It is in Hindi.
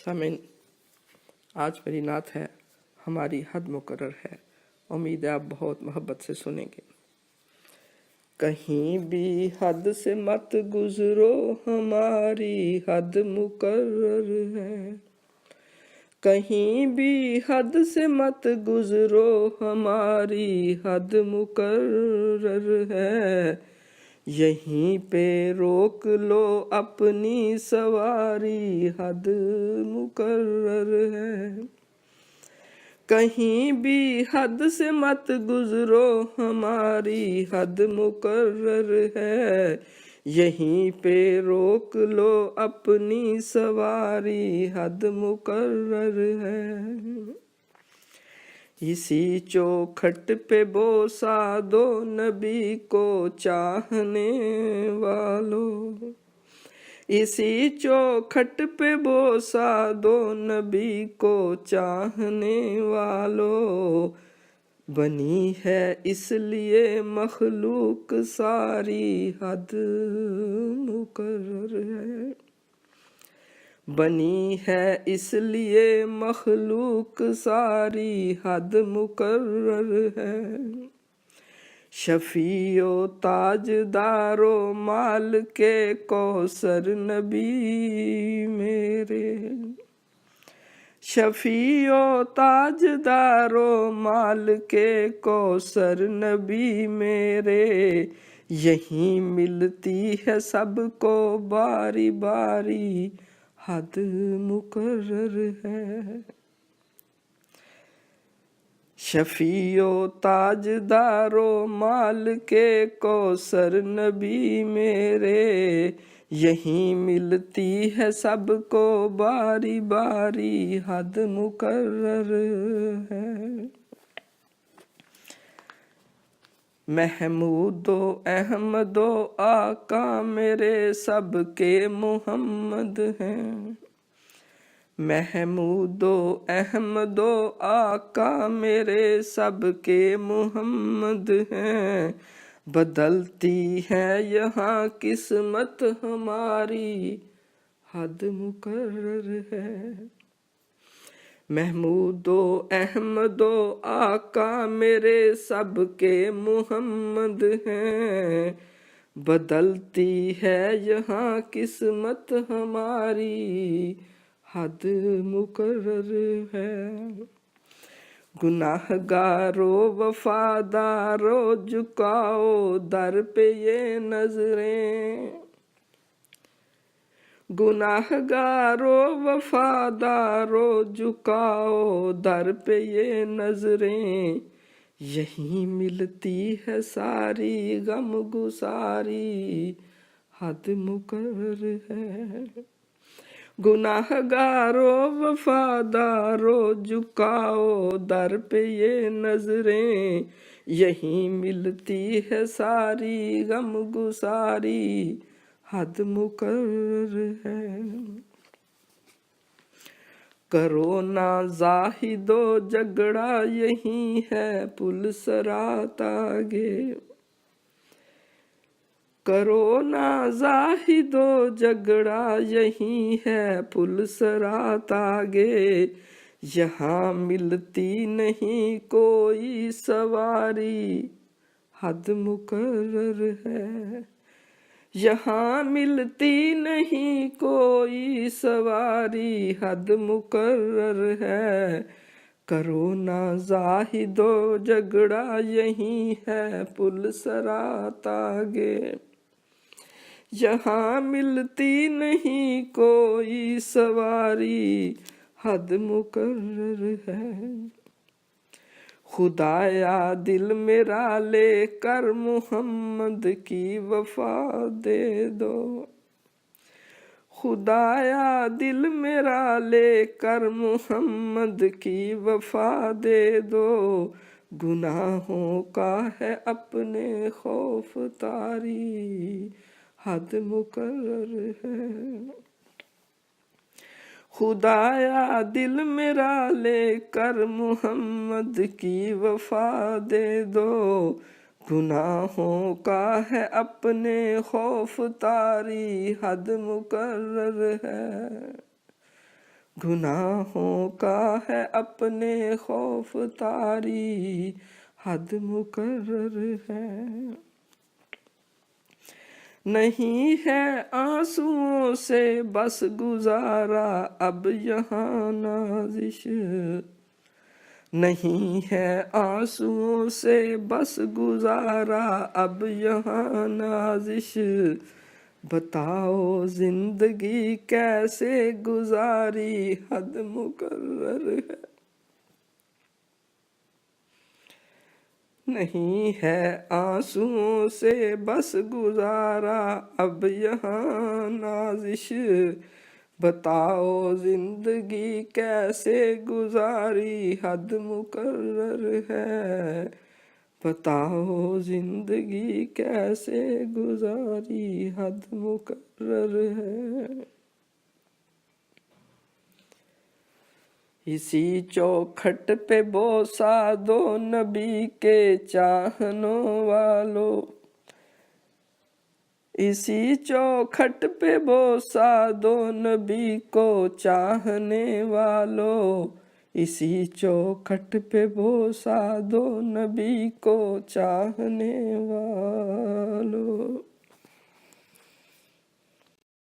सामीन, आज मेरी नात है, हमारी हद मुकर्रर है। उम्मीद है आप बहुत मोहब्बत से सुनेंगे। कहीं भी हद से मत गुजरो, हमारी हद मुकर्रर है। कहीं भी हद से मत गुजरो, हमारी हद मुकर्रर है। यहीं पे रोक लो अपनी सवारी, हद मुकर्रर है। कहीं भी हद से मत गुजरो, हमारी हद मुकर्रर है। यहीं पे रोक लो अपनी सवारी, हद मुकर्रर है। इसी चौखट पे बोसा दो नबी को चाहने वालों। इसी चौखट पे बोसा दो नबी को चाहने वालों। बनी है इसलिए मखलूक सारी, हद मुकर्रर है। बनी है इसलिए मखलूक सारी, हद मुकर्रर है। शफीओ ताजदारो माल के कौसर नबी मेरे। शफीओ ताजदारो माल के कौसर नबी मेरे। यहीं मिलती है सबको बारी बारी, हद मुकर्रर है। शफीओ ताजदारो माल के कौसर नबी मेरे। यहीं मिलती है सबको बारी बारी, हद मुकर्रर है। महमूदो अहमदो आका मेरे सबके मुहम्मद हैं। महमूदो अहमदो आका मेरे सबके मुहम्मद हैं। बदलती है यहाँ किस्मत हमारी, हद मुकर्रर है। महमूदो अहमदो आका मेरे सबके मुहम्मद हैं। बदलती है यहाँ किस्मत हमारी, हद मुकर्रर है। गुनाहगारो वफादारो झुकाओ दर पे ये नजरें। गुनाहगारो वफादारो झुकाओ दर पे ये नजरें। यहीं मिलती है सारी गम गुसारी, हद मुकर्रर है। गुनाहगारो वफादारो झुकाओ दर पे ये नजरें। यहीं मिलती है सारी गम गुसारी, हद मुकर्रर है। करो ना जाहिदो झगड़ा, यही है पुल सरात आगे। करो ना जाहिदो झगड़ा, यही है पुल सरात आगे। यहाँ मिलती नहीं कोई सवारी, हद मुकर्रर है। यहाँ मिलती नहीं कोई सवारी, हद मुकर्रर है। करो ना जाहिदो झगड़ा, यही है पुल सरात आगे। यहाँ मिलती नहीं कोई सवारी, हद मुकर्रर है। खुदाया दिल मेरा लेकर मुहम्मद की वफा दे दो। खुदाया दिल मेरा लेकर मुहम्मद की वफा दे दो। गुनाहों का है अपने खौफ तारी, हद मुकर्रर है। खुदाया दिल मेरा लेकर मुहम्मद की वफा दे दो। गुनाहों का है अपने खौफ तारी, हद मुकर्रर है। गुनाहों का है अपने खौफ तारी, हद मुकर्रर है। नहीं है आंसुओं से बस गुजारा अब यहाँ नाजिश, नहीं है आंसुओं से बस गुजारा अब यहाँ नाजिश। बताओ जिंदगी कैसे गुजारी, हद मुकर्रर है। नहीं है आंसुओं से बस गुजारा अब यहाँ नाजिश। बताओ जिंदगी कैसे गुजारी, हद मुकर्रर है। बताओ जिंदगी कैसे गुजारी, हद मुकर्रर है। इसी चौखट पे बोसा दो नबी के चाहनों वालों, इसी चौखट पे बोसा दो नबी को चाहने वालों, इसी चौखट पे बोसा दो नबी को चाहने वालों।